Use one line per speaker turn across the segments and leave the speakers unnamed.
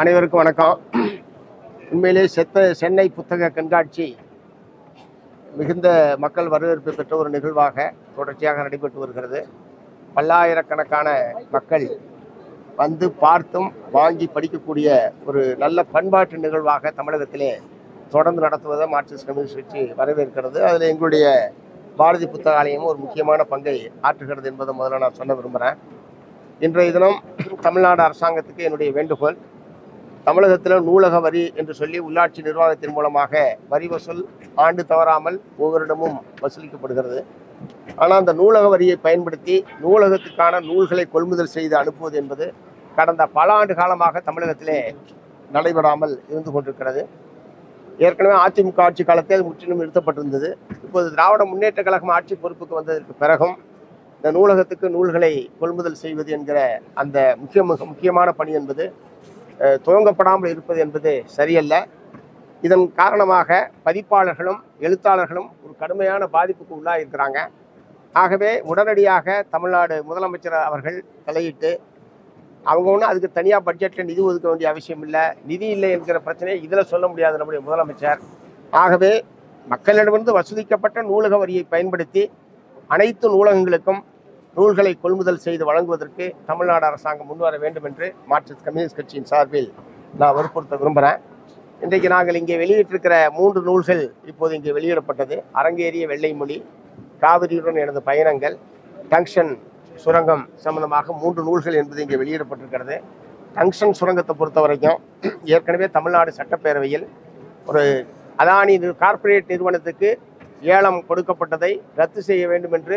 அனைவருக்கும் வணக்கம். உண்மையிலே சென்னை புத்தக கண்காட்சி மிகுந்த மக்கள் வரவேற்பு பெற்ற ஒரு நிகழ்வாக தொடர்ச்சியாக நடைபெற்று வருகிறது. பல்லாயிரக்கணக்கான மக்கள் வந்து பார்த்தும் வாங்கி படிக்கக்கூடிய ஒரு நல்ல பண்பாட்டு நிகழ்வாக தமிழகத்திலே தொடர்ந்து நடத்துவதை மார்க்சிஸ்ட் கம்யூனிஸ்ட் கட்சி வரவேற்கிறது. அதில் எங்களுடைய பாரதி புத்தகாலயமும் ஒரு முக்கியமான பங்கை ஆற்றுகிறது என்பதை முதல்ல நான் சொல்ல விரும்புகிறேன். இன்றைய தினம் தமிழ்நாடு அரசாங்கத்துக்கு என்னுடைய வேண்டுகோள், தமிழகத்தில் நூலக வரி என்று சொல்லி உள்ளாட்சி நிர்வாகத்தின் மூலமாக வரி வசூல் ஆண்டு தவறாமல் ஒவ்வொருடமும் வசூலிக்கப்படுகிறது. ஆனால் அந்த நூலக வரியை பயன்படுத்தி நூலகத்துக்கான நூல்களை கொள்முதல் செய்து அனுப்புவது என்பது கடந்த பல ஆண்டு காலமாக தமிழகத்திலே நடைபெறாமல் இருந்து கொண்டிருக்கிறது. ஏற்கனவே அதிமுக ஆட்சி காலத்தில் அது முற்றிலும் நிறுத்தப்பட்டிருந்தது. இப்போது திராவிட முன்னேற்ற கழகம் ஆட்சி பொறுப்புக்கு வந்ததற்கு பிறகும் இந்த நூலகத்துக்கு நூல்களை கொள்முதல் செய்வது என்கிற அந்த முக்கியமான பணி என்பது துவங்கப்படாமல் இருப்பது என்பது சரியல்ல. இதன் காரணமாக பதிப்பாளர்களும் எழுத்தாளர்களும் ஒரு கடுமையான பாதிப்புக்கு உள்ளாயிருக்கிறாங்க. ஆகவே உடனடியாக தமிழ்நாடு முதலமைச்சர் அவர்கள் தலையிட்டு, அவங்க ஒன்றும் அதுக்கு தனியாக பட்ஜெட்டில் நிதி ஒதுக்க வேண்டிய அவசியம் இல்லை, நிதி இல்லை என்கிற பிரச்சனையை இதில் சொல்ல முடியாது நம்முடைய முதலமைச்சர். ஆகவே மக்களிடமிருந்து வசூலிக்கப்பட்ட நூலக வரியை பயன்படுத்தி அனைத்து நூலகங்களுக்கும் நூல்களை கொள்முதல் செய்து வழங்குவதற்கு தமிழ்நாடு அரசாங்கம் முன்வர வேண்டும் என்று மார்க்சிஸ்ட் கம்யூனிஸ்ட் கட்சியின் சார்பில் நான் வற்புறுத்த விரும்புகிறேன். இன்றைக்கு நாங்கள் இங்கே வெளியிட்டிருக்கிற 3 நூல்கள் இப்போது இங்கே வெளியிடப்பட்டது. அரங்கேறிய வெள்ளை மொழி, காவிரியுடன் எனது பயணங்கள், டங்ஷன் சுரங்கம் சம்பந்தமாக 3 நூல்கள் என்பது இங்கே வெளியிடப்பட்டிருக்கிறது. டங்ஷன் சுரங்கத்தை பொறுத்த வரைக்கும் ஏற்கனவே தமிழ்நாடு சட்டப்பேரவையில் ஒரு அதானி கார்ப்பரேட் நிறுவனத்துக்கு ஏலம் கொடுக்கப்பட்டதை ரத்து செய்ய வேண்டும் என்று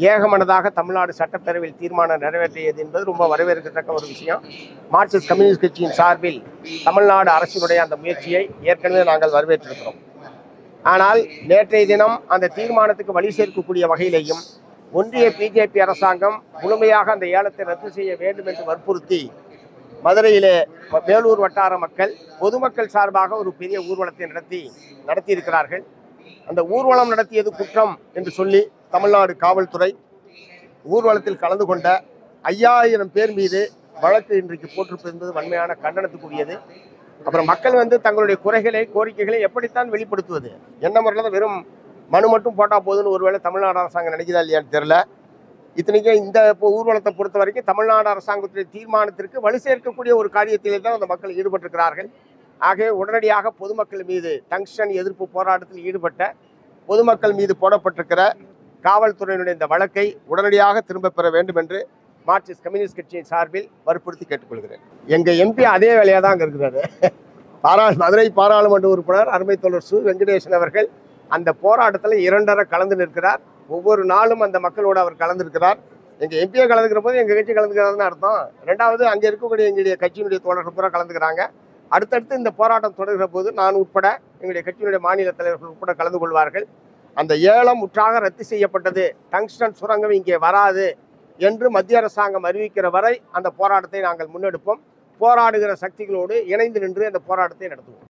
ஏகமனதாக தமிழ்நாடு சட்டப்பேரவையில் தீர்மானம் நிறைவேற்றியது என்பது ரொம்ப வரவேற்கத்தக்க ஒரு விஷயம். மார்க்சிஸ்ட் கம்யூனிஸ்ட் கட்சியின் சார்பில் தமிழ்நாடு அரசினுடைய அந்த முயற்சியை ஏற்கனவே நாங்கள் வரவேற்றிருக்கிறோம். ஆனால் நேற்றைய தினம் அந்த தீர்மானத்துக்கு வழி சேர்க்கக்கூடிய வகையிலேயும் ஒன்றிய பிஜேபி அரசாங்கம் முழுமையாக அந்த ஏலத்தை ரத்து செய்ய வேண்டும் என்று வற்புறுத்தி மதுரையிலே வேலூர் வட்டார மக்கள் பொதுமக்கள் சார்பாக ஒரு பெரிய ஊர்வலத்தை நடத்தியிருக்கிறார்கள். அந்த ஊர்வலம் நடத்தியது குற்றம் என்று சொல்லி தமிழ்நாடு காவல்துறை ஊர்வலத்தில் கலந்து கொண்ட 5000 பேர் மீது வழக்கு இன்றைக்கு போட்டிருப்பது என்பது வன்மையான கண்டனத்துக்குரியது. அப்புறம் மக்கள் தங்களுடைய குறைகளை கோரிக்கைகளை எப்படித்தான் வெளிப்படுத்துவது? என்ன முறையில் தான் வெறும் மனு மட்டும் போட்டால் போதுன்னு ஒருவேளை தமிழ்நாடு அரசாங்கம் நினைக்குதா இல்லையான்னு தெரியல. இத்தனைக்கும் இந்த ஊர்வலத்தை பொறுத்த வரைக்கும் தமிழ்நாடு அரசாங்கத்துடைய தீர்மானத்திற்கு வலு சேர்க்கக்கூடிய ஒரு காரியத்திலே தான் அந்த மக்கள் ஈடுபட்டிருக்கிறார்கள். ஆகவே உடனடியாக பொதுமக்கள் மீது டங்ஷன் எதிர்ப்பு போராட்டத்தில் ஈடுபட்ட பொதுமக்கள் மீது போடப்பட்டிருக்கிற காவல்துறையினுடைய இந்த வழக்கை உடனடியாக திரும்ப பெற வேண்டும் என்று மார்க்சிஸ்ட் கம்யூனிஸ்ட் கட்சியின் சார்பில் வற்புறுத்தி கேட்டுக்கொள்கிறேன். எங்கள் எம்பி அதே வேலையாக தான் அங்கே இருக்கிறாரு. மதுரை பாராளுமன்ற உறுப்பினர் அருமை தோழர் சு வெங்கடேசன் அவர்கள் அந்த போராட்டத்தில் 2 கலந்து நிற்கிறார். ஒவ்வொரு நாளும் அந்த மக்களோடு அவர் கலந்துருக்கிறார். எங்கள் எம்பியை கலந்துக்கிற போது எங்கள் கட்சி கலந்துக்கிறாருன்னு அர்த்தம். 2வது அங்கே இருக்கக்கூடிய எங்களுடைய கட்சியினுடைய தோழர்கள் பூரா கலந்துக்கிறாங்க. அடுத்தடுத்து இந்த போராட்டம் தொடர்கிற போது நான் உட்பட எங்களுடைய கட்சியினுடைய மாநில தலைவர்கள் உட்பட கலந்து கொள்வார்கள். அந்த ஏலம் முற்றாக ரத்து செய்யப்பட்டது, டங்ஸ்டன் சுரங்கம் இங்கே வராது என்று மத்திய அரசாங்கம் அறிவிக்கிற வரை அந்த போராட்டத்தை நாங்கள் முன்னெடுப்போம். போராடுகிற சக்திகளோடு இணைந்து நின்று அந்த போராட்டத்தை நடத்துவோம்.